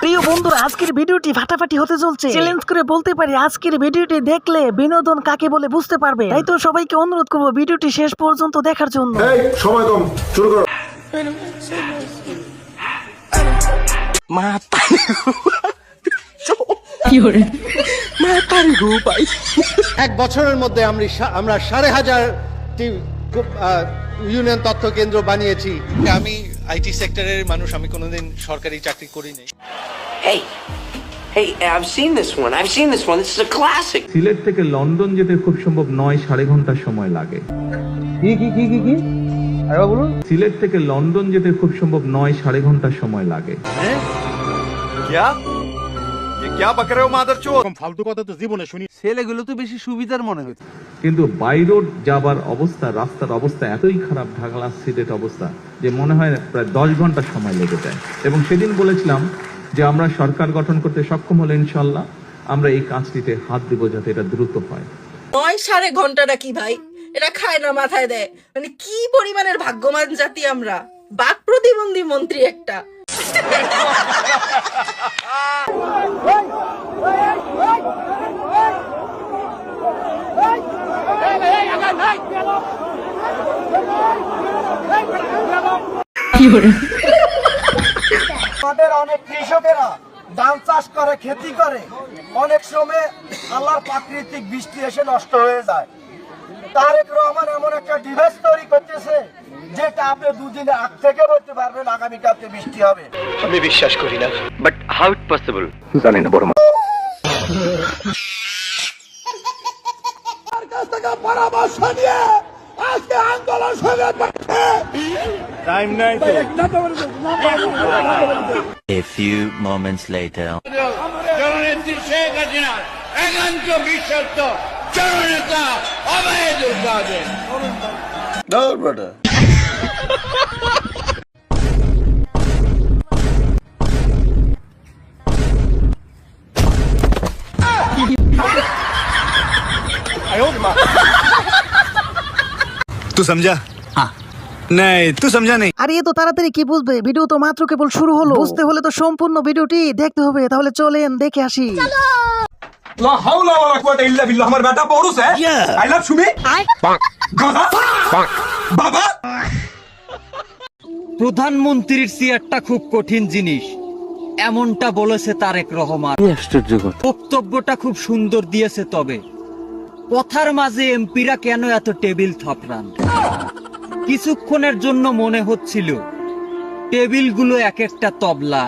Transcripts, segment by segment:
প্রিয় বন্ধুরা, আজকের ভিডিওটি ফাটাফাটি হতে চলছে। চ্যালেঞ্জ করে বলতে পারি, আজকের ভিডিওটি দেখলে বিনোদন কাকে বলে বুঝতে পারবে। তাই তো সবাইকে অনুরোধ করবো ভিডিওটি শেষ পর্যন্ত দেখার জন্য। সময় কম, শুরু করো। এক বছরের মধ্যে আমরা 5,500টি ইউনিয়ন তথ্য কেন্দ্র বানিয়েছি। আমি আইটি সেক্টরের মানুষ, আমি কোনোদিন সরকারি চাকরি করিনি। Hey, I've seen this one. This is a classic. Sylhet থেকে লন্ডন যেতে খুব সম্ভব 9-9.5 ঘন্টা সময় লাগে। কি? আরে বলুন। সিলেট থেকে লন্ডন যেতে খুব সম্ভব 9-9.5 ঘন্টা সময় লাগে। ফালতু কথা তো জীবনে শুনি। ছেলেগুলো তো বেশি সুবিধার মনে হচ্ছে, কিন্তু বাই রোড যাবার অবস্থা, রাস্তার অবস্থা এতই খারাপ, ঢাকা সিলেট অবস্থা, যে মনে হয় প্রায় 10 ঘন্টা সময় লেগে যায়। এবং সেদিন বলেছিলাম যে আমরা সরকার গঠন করতে সক্ষম হলে ইনশাল্লাহ আমরা এই কাজটিতে হাত দিব যাতে এটা দ্রুত হয়। 9-9.5 ঘন্টাটা কি ভাই, এটা খায় না মাথায় দেয়। মানে কি পরিমাণের ভাগ্যবান জাতি আমরা, বাক প্রতিবন্ধী মন্ত্রী একটা। আমাদের অনেক কৃষকেরা ধান চাষ করে, খেতি করে, অনেক সময় আল্লাহর প্রাকৃতিক বৃষ্টি এসে নষ্ট হয়ে যায়। তারেক রহমান এমন একটা ডিভাইস তৈরি করতেছে যেটা আপনি দুদিনে আগ থেকে বলতে পারবেন আগামীকালকে বৃষ্টি হবে। আমি বিশ্বাস করি না, বাট হাউ ইট পসিবল জানি না বড় মা। পরামর্শ নিয়ে আজকে আন্দোলন শুরু করতে টাইম নাই তো। A few moments later. জননেত্রী শেখ হাসিনা একান্ত বিশ্বস্ত জননেতা অবায়দুল কাদের। तू समझा? हाँ। नहीं, तू समझा नहीं। আরে এ তো তাড়াতাড়ি কি বুঝবে, ভিডিও তো মাত্র কেবল শুরু হলো। বুঝতে হলে তো সম্পূর্ণ ভিডিওটি দেখতে হবে। তাহলে চলেন দেখে আসি। লা হাওলা ওয়ালা কুওয়াতা ইল্লা বিল্লাহ। আমার বেটা পরুস আই লাভ সুমি গাদা বাবা। প্রধানমন্ত্রীর চেয়ারটা খুব কঠিন জিনিস, এমনটা বলেছে তারেক রহমান। বক্তব্যটা খুব সুন্দর দিয়েছে, তবে কথার মাঝে এমপিরা কেন এত টেবিল থাপড়ান? কিছুক্ষণের জন্য মনে হচ্ছিল টেবিলগুলো এক একটা তবলা।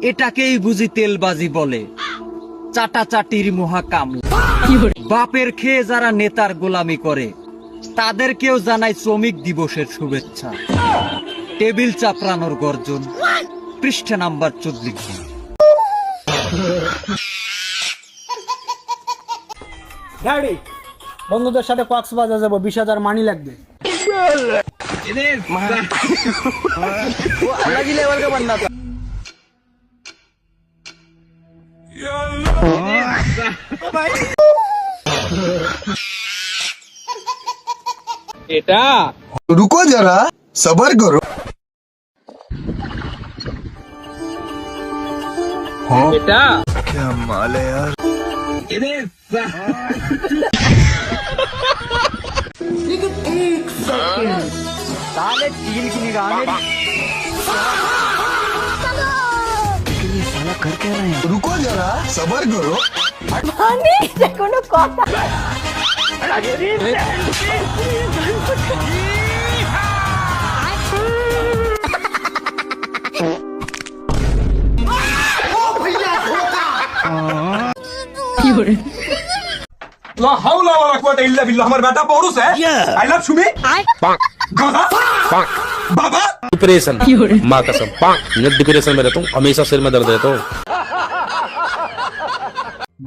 এটাকেই বুঝি তেলবাজি বলে, চাটাচাটির মহা কামলা। বাপের খেয়ে যারা নেতার গোলামি করে তাদেরকেও জানাই শ্রমিক দিবসের শুভেচ্ছা। টেবিল চাপড়ানোর গর্জন, পৃষ্ঠা নাম্বার 14। ড্যাডি, বন্ধুদের সাথে কক্সবাজার যাবো, 20,000 মানি লাগবে। এটা रुको जरा, सबर करो। এটা क्या माल है यार। তাহলে টিল কি নিগানে रुको जरा, सबर करो। কোনো কথা লা হাওলা ওয়ালা কুওয়াতা ইল্লা বিল্লাহ। আমার বেটা পরুস আই লাভ সুমি গাদা बाबा। डिप्रेशन, माँ कसम, मैं डिप्रेशन में रहता हूँ, हमेशा सिर में दर्द रहता हूँ।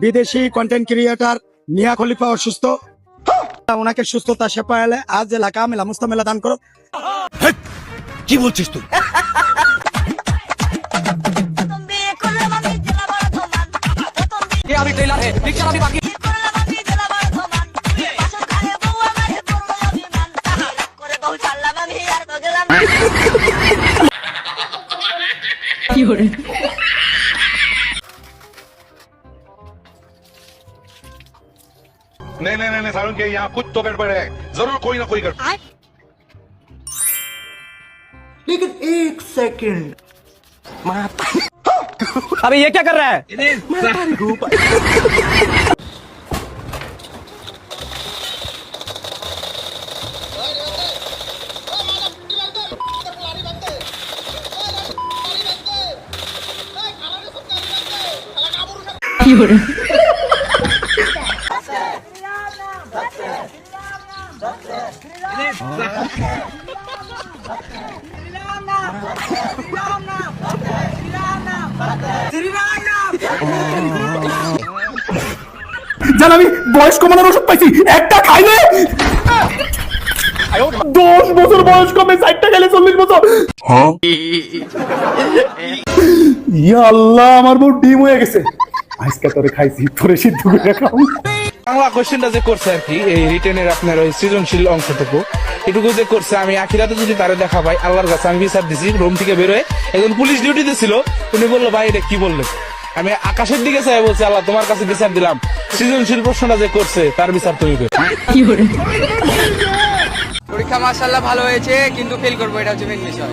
বিদেশি কন্টেন্ট ক্রিয়েটর মিয়া খলিফা অসুস্থ, ওনাকে সুস্থতা সেবা এলে আজ এলাকা মেলা মুস্তামেলা দান করো। কি বলছিস তুই? আমি ট্রেলার হে পিকচার আমি বাকি नहीं नहीं नहीं सारुण के यहाँ कुछ तो गड़बड़ है, जरूर कोई ना कोई गड़बड़। लेकिन एक सेकंड, अबे ये क्या कर रहा है? জান আমি বয়স কমানোর ওষুধ পাইছি, একটা খাইলে 10 বছর বয়স কমে 60টা খেলে 40 বছর। ইয়া আল্লাহ, আমার বউ ডিম হয়ে গেছে। আজকে তোরে খাইছি, তোরে সিদ্ধ করে খাও। বাংলা কোশ্চেনটা যে করছে আর কি, এই রিটেনের আপনার ওই সৃজনশীল অংশটুকু এটুকু যে করছে, আমি আখিরাতে যদি তারে দেখা পাই, আল্লাহর কাছে আমি বিচার দিছি। রুম থেকে বেরোয় একজন পুলিশ ডিউটিতে ছিল, উনি বললো ভাই এটা কি বললেন, আমি আকাশের দিকে চাই বলছি আল্লাহ তোমার কাছে বিচার দিলাম, সৃজনশীল প্রশ্নটা যে করছে তার বিচার তুমি করো। পরীক্ষা মাশাআল্লাহ ভালো হয়েছে, কিন্তু ফেল করবো, এটা হচ্ছে মেন বিষয়।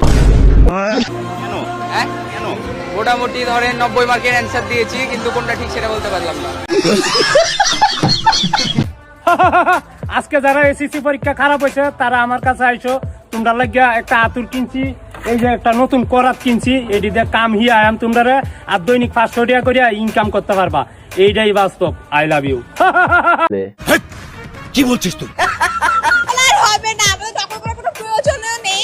মোটামুটি ধরেন 90 মার্কের অ্যান্সার দিয়েছি, কিন্তু কোনটা ঠিক সেটা বলতে পারলাম না। আজকে যারা এসএসসি পরীক্ষা খারাপ হয়েছে তারা আমার কাছে আইসো, তোমরা লাগিয়া একটা আতুর কিনছি, এই যে একটা নতুন করাত কিনছি, এটি দিয়ে কাম হিয়া আয়াম তোমরা আর দৈনিক 500 টাকা করিয়া ইনকাম করতে পারবা, এইটাই বাস্তব। I love you. কি বলছিস তুই? হবে না, আমাদের নকল করার কোনো প্রয়োজনও নেই।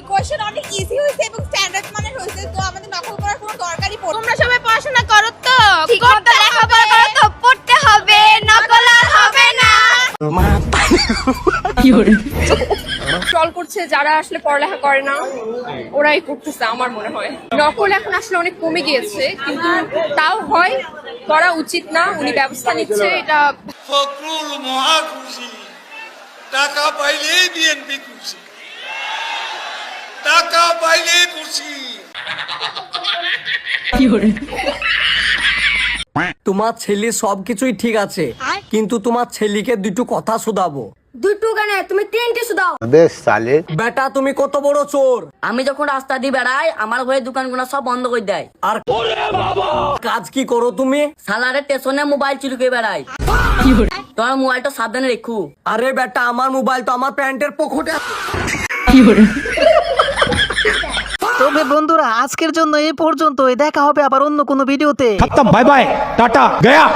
কোশ্চেন অনেক ইজি হয়েছে এবং স্ট্যান্ডার্ড মানের হয়েছে, তো আমাদের নকল করার কোনো দরকারই পড়ে না। তোমরা সবাই পড়াশোনা করো তো, ঠিক মতো লেখাপড়া করো তো, পড়তে হবে, নকল আর হবে না। ট্রল করছে যারা আসলে পড়ালেখা করে না, ওরাই করতেছে আমার মনে হয়। নকল এখন আসলে অনেক কমে গিয়েছে, কিন্তু তাও হয়, করা উচিত না। উনি ব্যবস্থা নিচ্ছে, এটা ফখরুল মহা খুশি, টাকা পাইলেই বিএনপি খুশি, টাকা পাইলেই খুশি। তোমার ছেলে সবকিছুই ঠিক আছে, কিন্তু তোমার ছেলেকে দুটো কথা শোধাবো। দুটো গানে তুমি তিনটে শুধাও। বেটা তুমি কত বড় চোর? আমি যখন রাস্তা দিয়ে বেড়াই, আমার ঘরের দোকানগুলো সব বন্ধ করে দেয়। আর কাজ কি করো তুমি? সালারে স্টেশনে মোবাইল চুরি করে বেড়াই। তোমার মোবাইলটা সাবধানে রেখো। আরে বেটা, আমার মোবাইল তো আমার প্যান্টের পকেটে। তবে বন্ধুরা আজকের জন্য এই পর্যন্তই, দেখা হবে আবার অন্য কোনো ভিডিওতে। Bye bye, tata, Gaya.